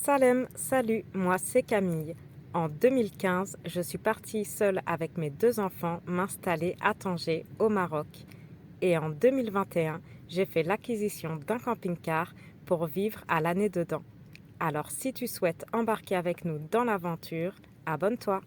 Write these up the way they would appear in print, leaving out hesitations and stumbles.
Salem, salut, moi c'est Camille. En 2015, je suis partie seule avec mes deux enfants m'installer à Tanger, au Maroc. Et en 2021, j'ai fait l'acquisition d'un camping-car pour vivre à l'année dedans. Alors si tu souhaites embarquer avec nous dans l'aventure, abonne-toi.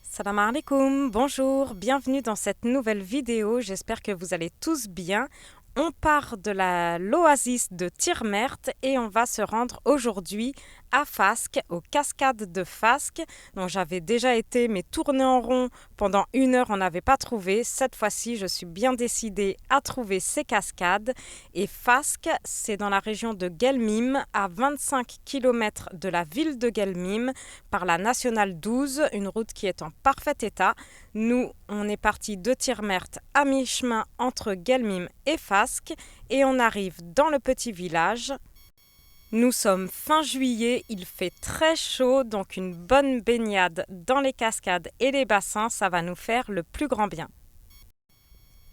Salam alaikum, bonjour, bienvenue dans cette nouvelle vidéo, j'espère que vous allez tous bien. On part de l'oasis de Tirmert et on va se rendre aujourd'hui à Fasques, aux cascades de Fasques. Donc j'avais déjà été mais tourné en rond pendant 1 heure, on n'avait pas trouvé. Cette fois-ci, je suis bien décidée à trouver ces cascades. Et Fasques, c'est dans la région de Guelmim, à 25 km de la ville de Guelmim, par la nationale 12, une route qui est en parfait état. Nous, on est parti de Tirmert à mi-chemin entre Guelmim et Fasques et on arrive dans le petit village. Nous sommes fin juillet, il fait très chaud, donc une bonne baignade dans les cascades et les bassins, ça va nous faire le plus grand bien.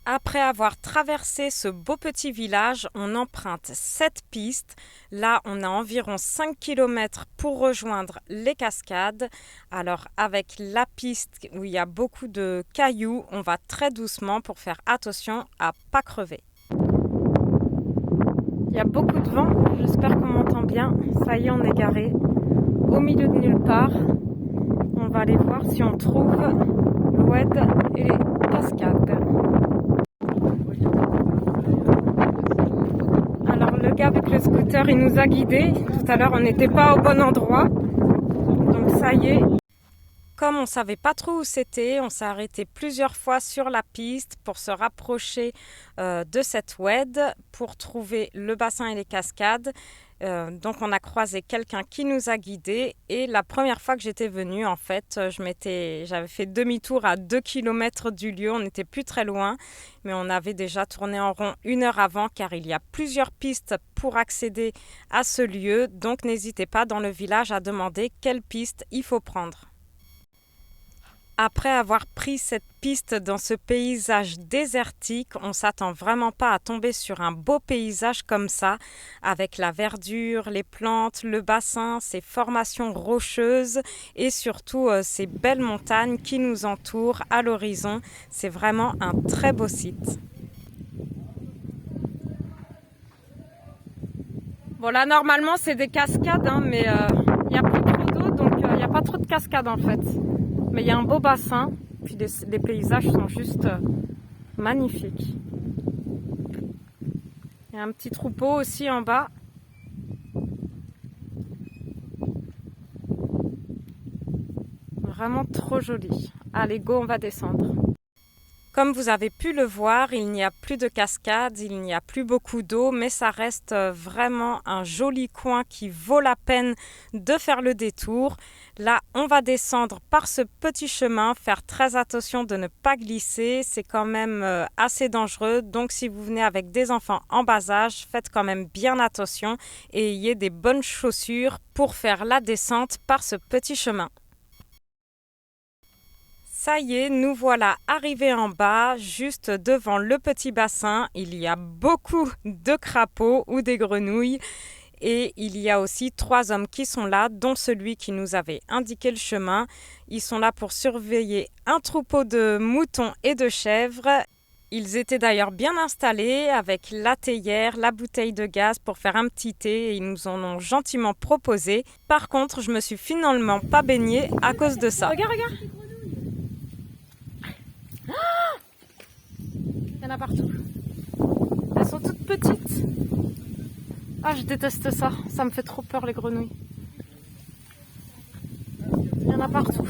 Après avoir traversé ce beau petit village, on emprunte 7 pistes. Là, on a environ 5 km pour rejoindre les cascades. Alors, avec la piste où il y a beaucoup de cailloux, on va très doucement pour faire attention à ne pas crever. Il y a beaucoup de vent, j'espère qu'on m'entend bien. Ça y est, on est garé au milieu de nulle part. On va aller voir si on trouve l'oued et les cascades. Alors le gars avec le scooter, il nous a guidés. Tout à l'heure, on n'était pas au bon endroit. Donc ça y est. Comme on ne savait pas trop où c'était, on s'est arrêté plusieurs fois sur la piste pour se rapprocher de cette oued pour trouver le bassin et les cascades. Donc on a croisé quelqu'un qui nous a guidés et la première fois que j'étais venue, en fait, j'avais fait demi-tour à 2 km du lieu, on n'était plus très loin, mais on avait déjà tourné en rond 1 heure avant car il y a plusieurs pistes pour accéder à ce lieu. Donc n'hésitez pas dans le village à demander quelle piste il faut prendre. Après avoir pris cette piste dans ce paysage désertique, on ne s'attend vraiment pas à tomber sur un beau paysage comme ça, avec la verdure, les plantes, le bassin, ces formations rocheuses et surtout ces belles montagnes qui nous entourent à l'horizon. C'est vraiment un très beau site. Bon là normalement c'est des cascades, mais il n'y a plus trop d'eau, donc il n'y a pas trop de cascades en fait. Mais il y a un beau bassin, puis les paysages sont juste magnifiques. Il y a un petit troupeau aussi en bas. Vraiment trop joli. Allez, go, on va descendre. Comme vous avez pu le voir, il n'y a plus de cascades, il n'y a plus beaucoup d'eau, mais ça reste vraiment un joli coin qui vaut la peine de faire le détour. Là, on va descendre par ce petit chemin, faire très attention de ne pas glisser, c'est quand même assez dangereux. Donc si vous venez avec des enfants en bas âge, faites quand même bien attention et ayez des bonnes chaussures pour faire la descente par ce petit chemin. Ça y est, nous voilà arrivés en bas, juste devant le petit bassin. Il y a beaucoup de crapauds ou des grenouilles. Et il y a aussi 3 hommes qui sont là, dont celui qui nous avait indiqué le chemin. Ils sont là pour surveiller un troupeau de moutons et de chèvres. Ils étaient d'ailleurs bien installés avec la théière, la bouteille de gaz pour faire un petit thé et ils nous en ont gentiment proposé. Par contre, je me suis finalement pas baignée à cause de ça. Regarde, regarde! Il y en a partout. Elles sont toutes petites. Ah, je déteste ça. Ça me fait trop peur, les grenouilles. Il y en a partout.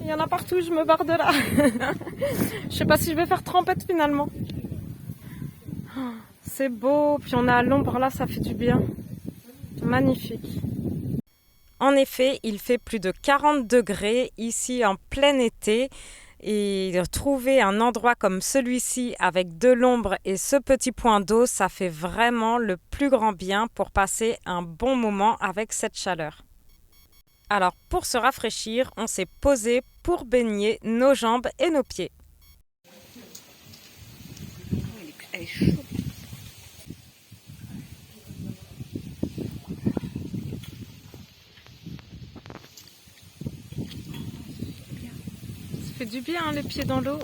Il y en a partout, je me barre de là. Je sais pas si je vais faire trempette finalement. C'est beau. Puis on est à l'ombre là, ça fait du bien. Magnifique. En effet, il fait plus de 40 degrés ici en plein été. Et trouver un endroit comme celui-ci avec de l'ombre et ce petit point d'eau, ça fait vraiment le plus grand bien pour passer un bon moment avec cette chaleur. Alors pour se rafraîchir, on s'est posé pour baigner nos jambes et nos pieds. Elle est chaude. fait du bien, hein, les pieds dans l'eau.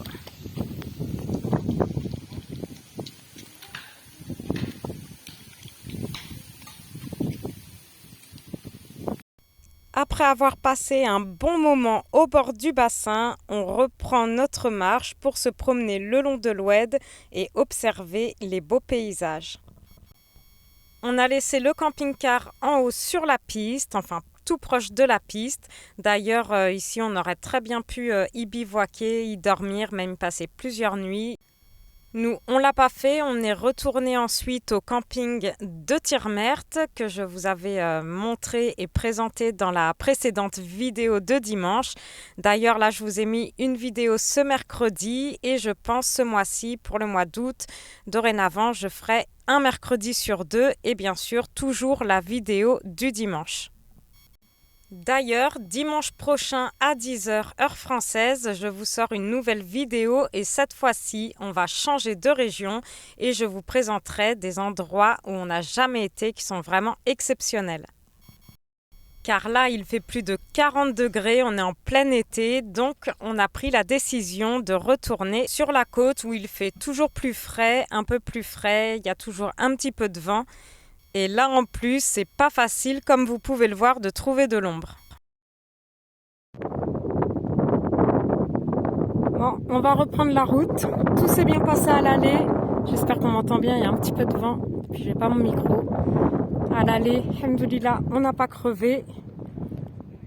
Après avoir passé un bon moment au bord du bassin, on reprend notre marche pour se promener le long de l'Oued et observer les beaux paysages. On a laissé le camping-car en haut sur la piste, enfin tout proche de la piste. D'ailleurs, ici, on aurait très bien pu y bivouaquer, y dormir, même passer plusieurs nuits. Nous, on l'a pas fait, on est retourné ensuite au camping de Tirmert que je vous avais montré et présenté dans la précédente vidéo de dimanche. D'ailleurs, là, je vous ai mis une vidéo ce mercredi et je pense ce mois-ci, pour le mois d'août, dorénavant, je ferai un mercredi sur 2 et bien sûr, toujours la vidéo du dimanche. D'ailleurs, dimanche prochain à 10h heure française, je vous sors une nouvelle vidéo et cette fois-ci, on va changer de région et je vous présenterai des endroits où on n'a jamais été qui sont vraiment exceptionnels. Car là, il fait plus de 40 degrés, on est en plein été, donc on a pris la décision de retourner sur la côte où il fait toujours plus frais, un peu plus frais, il y a toujours un petit peu de vent. Et là en plus, c'est pas facile, comme vous pouvez le voir, de trouver de l'ombre. Bon, on va reprendre la route. Tout s'est bien passé à l'aller. J'espère qu'on m'entend bien, il y a un petit peu de vent. Puis j'ai pas mon micro. À l'aller, alhamdoulilah, on n'a pas crevé.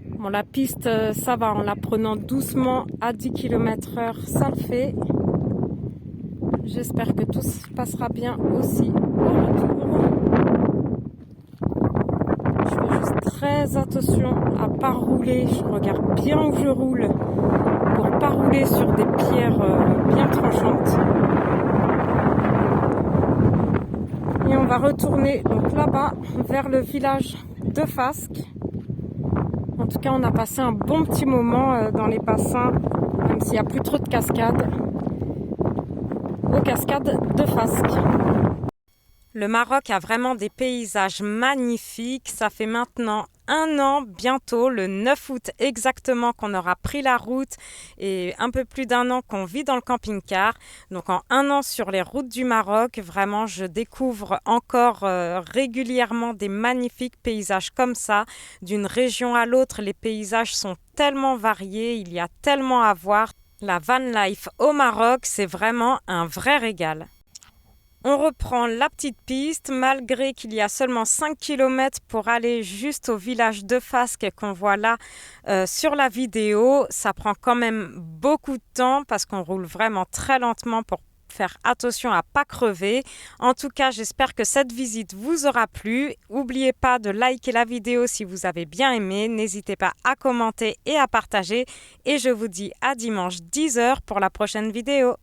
Bon, la piste, ça va, en la prenant doucement à 10 km/h, ça le fait. J'espère que tout se passera bien aussi au retour. Je fais juste très attention à pas rouler. Je regarde bien où je roule pour pas rouler sur des pierres bien tranchantes. Et on va retourner donc là-bas vers le village de Fasques. En tout cas, on a passé un bon petit moment dans les bassins, même s'il n'y a plus trop de cascades, aux cascades de Fasques. Le Maroc a vraiment des paysages magnifiques. Ça fait maintenant 1 an, bientôt, le 9 août exactement, qu'on aura pris la route et un peu plus d'1 an qu'on vit dans le camping-car. Donc en 1 an sur les routes du Maroc, vraiment, je découvre encore régulièrement des magnifiques paysages comme ça. D'une région à l'autre, les paysages sont tellement variés, il y a tellement à voir. La van life au Maroc, c'est vraiment un vrai régal. On reprend la petite piste malgré qu'il y a seulement 5 km pour aller juste au village de Fasques qu'on voit là sur la vidéo. Ça prend quand même beaucoup de temps parce qu'on roule vraiment très lentement pour faire attention à ne pas crever. En tout cas, j'espère que cette visite vous aura plu. N'oubliez pas de liker la vidéo si vous avez bien aimé. N'hésitez pas à commenter et à partager. Et je vous dis à dimanche 10h pour la prochaine vidéo.